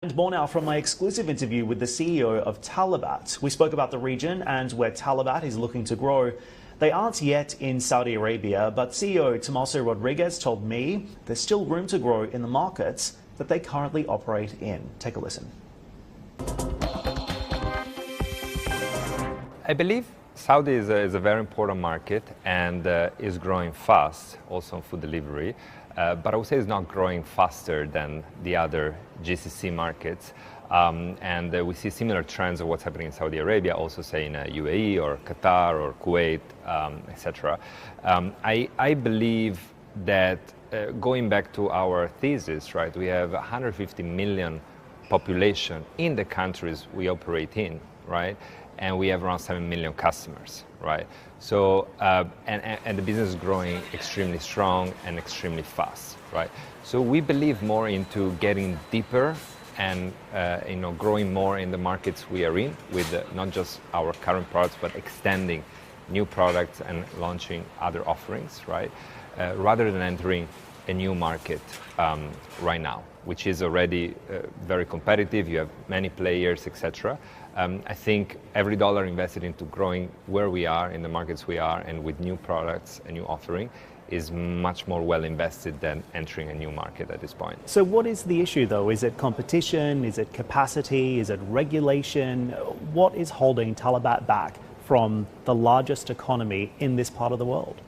And more now from my exclusive interview with the CEO of Talabat. We spoke about the region and where Talabat is looking to grow. They aren't yet in Saudi Arabia, but CEO Tomaso Rodriguez told me there's still room to grow in the markets that they currently operate in. Take a listen. I believe Saudi is a very important market and is growing fast, also on food delivery. But I would say it's not growing faster than the other GCC markets. We see similar trends of what's happening in Saudi Arabia, also say in UAE or Qatar or Kuwait, etc. I believe that going back to our thesis, right, we have 150 million population in the countries we operate in, right? And we have around 7 million customers, right? So, and the business is growing extremely strong and extremely fast, right? So we believe more into getting deeper and growing more in the markets we are in with not just our current products, but extending new products and launching other offerings, right? Rather than entering a new market right now, which is already very competitive. You have many players, etc. I think every dollar invested into growing where we are in the markets we are and with new products and new offering is much more well invested than entering a new market at this point. So what is the issue though? Is it competition? Is it capacity? Is it regulation? What is holding Talabat back from the largest economy in this part of the world?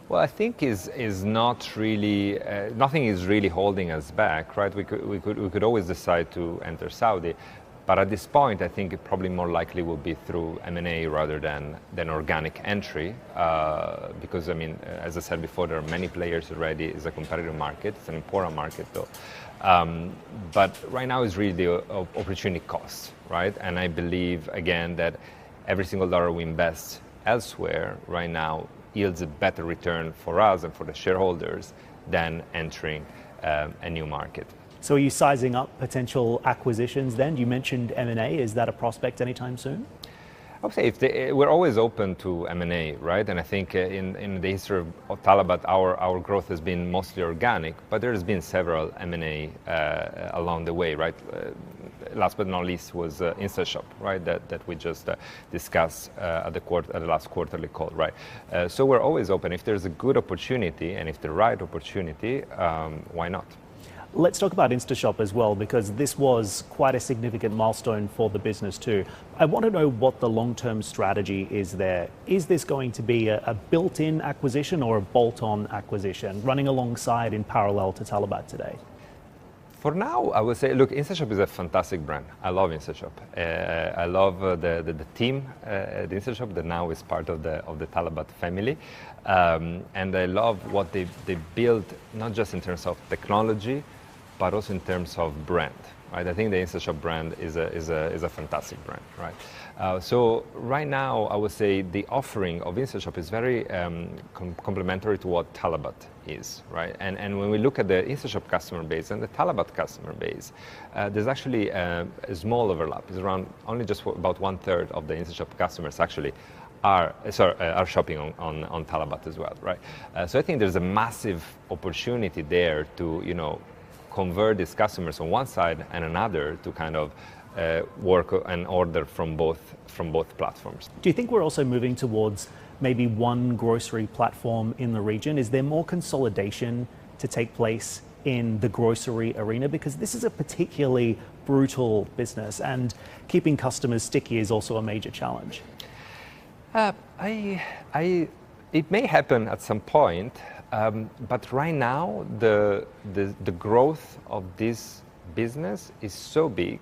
Well, I think is not really nothing is really holding us back, right? We could always decide to enter Saudi, but at this point, I think it probably more likely will be through M&A rather than organic entry, because I mean, as I said before, there are many players already. It's a competitive market. It's an important market, though. But right now is really the opportunity cost, right? And I believe again that every single dollar we invest elsewhere right now yields a better return for us and for the shareholders than entering a new market. So are you sizing up potential acquisitions then? You mentioned M&A. Is that a prospect anytime soon? I would say we're always open to M&A, right? And I think in the history of Talabat, our growth has been mostly organic, but there's been several M&A along the way, right? Last but not least was InstaShop, right? That we just discussed at the last quarterly call, right? So we're always open. If there's a good opportunity and if the right opportunity, why not? Let's talk about InstaShop as well, because this was quite a significant milestone for the business too. I want to know what the long-term strategy is there. Is this going to be a built-in acquisition or a bolt-on acquisition running alongside in parallel to Talabat today? For now, I would say, look, InstaShop is a fantastic brand. I love InstaShop. I love the team at InstaShop that now is part of the Talabat family. And I love what they built, not just in terms of technology, but also in terms of brand, right? I think the InstaShop brand is a fantastic brand, right? So right now, I would say the offering of InstaShop is very complementary to what Talabat is, right? And when we look at the InstaShop customer base and the Talabat customer base, there's actually a small overlap. It's around only just about 1/3 of the InstaShop customers actually are shopping on Talabat as well, right? So I think there's a massive opportunity there to, convert these customers on one side and another to kind of work and order from both platforms. Do you think we're also moving towards maybe one grocery platform in the region? Is there more consolidation to take place in the grocery arena? Because this is a particularly brutal business and keeping customers sticky is also a major challenge. It may happen at some point, but right now the growth of this business is so big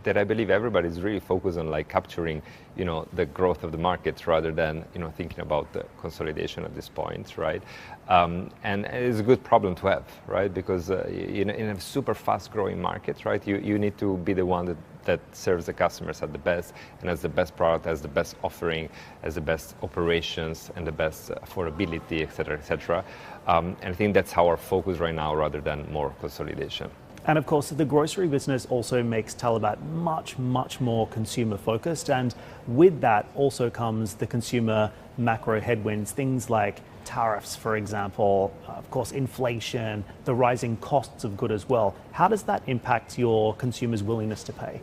that I believe everybody's really focused on like capturing, the growth of the markets rather than, thinking about the consolidation at this point, right? And it's a good problem to have, right? Because in a super fast-growing market, right, you need to be the one that serves the customers at the best and has the best product, has the best offering, has the best operations and the best affordability, et cetera, et cetera. And I think that's our focus right now rather than more consolidation. And of course, the grocery business also makes Talabat much, much more consumer focused. And with that also comes the consumer macro headwinds, things like tariffs, for example, of course, inflation, the rising costs of goods as well. How does that impact your consumers' willingness to pay?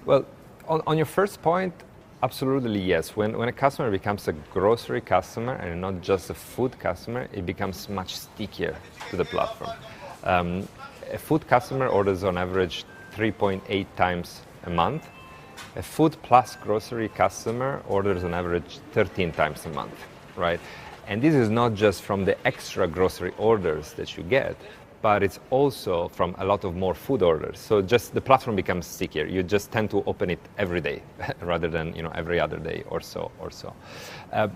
Well, on your first point, absolutely yes. When a customer becomes a grocery customer and not just a food customer, it becomes much stickier to the platform. A food customer orders on average 3.8 times a month. A food plus grocery customer orders on average 13 times a month, right? And this is not just from the extra grocery orders that you get, but it's also from a lot of more food orders. So just the platform becomes stickier. You just tend to open it every day rather than every other day or so.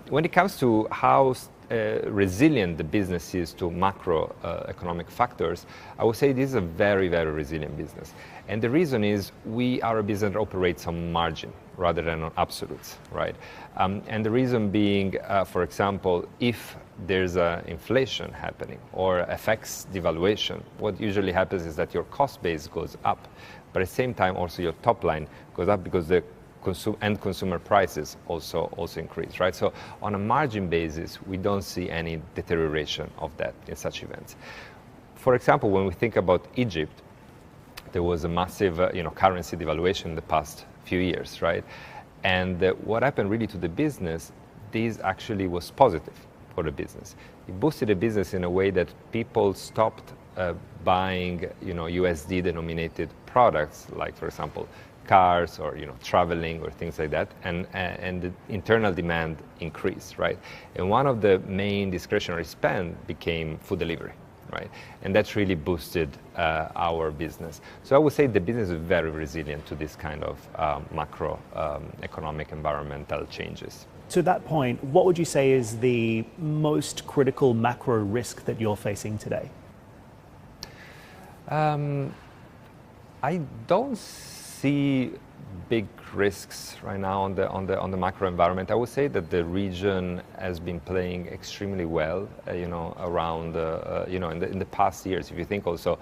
When it comes to how resilient the business is to macro economic factors, I would say this is a very, very resilient business. And the reason is we are a business that operates on margin rather than on absolutes, right? And the reason being, for example, if there's inflation happening or FX devaluation, what usually happens is that your cost base goes up, but at the same time also your top line goes up because the end consumer prices also increase, right? So on a margin basis, we don't see any deterioration of that in such events. For example, when we think about Egypt, there was a massive currency devaluation in the past few years, right? And what happened really to the business, this actually was positive for the business. It boosted the business in a way that people stopped buying USD denominated products, like for example cars or traveling or things like that, and the internal demand increased, right? And one of the main discretionary spend became food delivery, right? And that's really boosted our business. So I would say the business is very resilient to this kind of macro economic environmental changes. To that point, what would you say is the most critical macro risk that you're facing today? I don't see big risks right now on the macro environment. I would say that the region has been playing extremely well, around in the past years. If you think also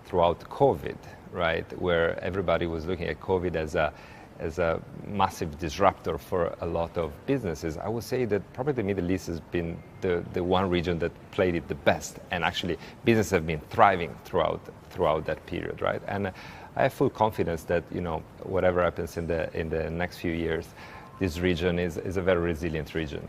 throughout COVID, right, where everybody was looking at COVID as a massive disruptor for a lot of businesses, I would say that probably the Middle East has been the one region that played it the best, and actually businesses have been thriving throughout that period, right? And I have full confidence that whatever happens in the next few years, this region is a very resilient region.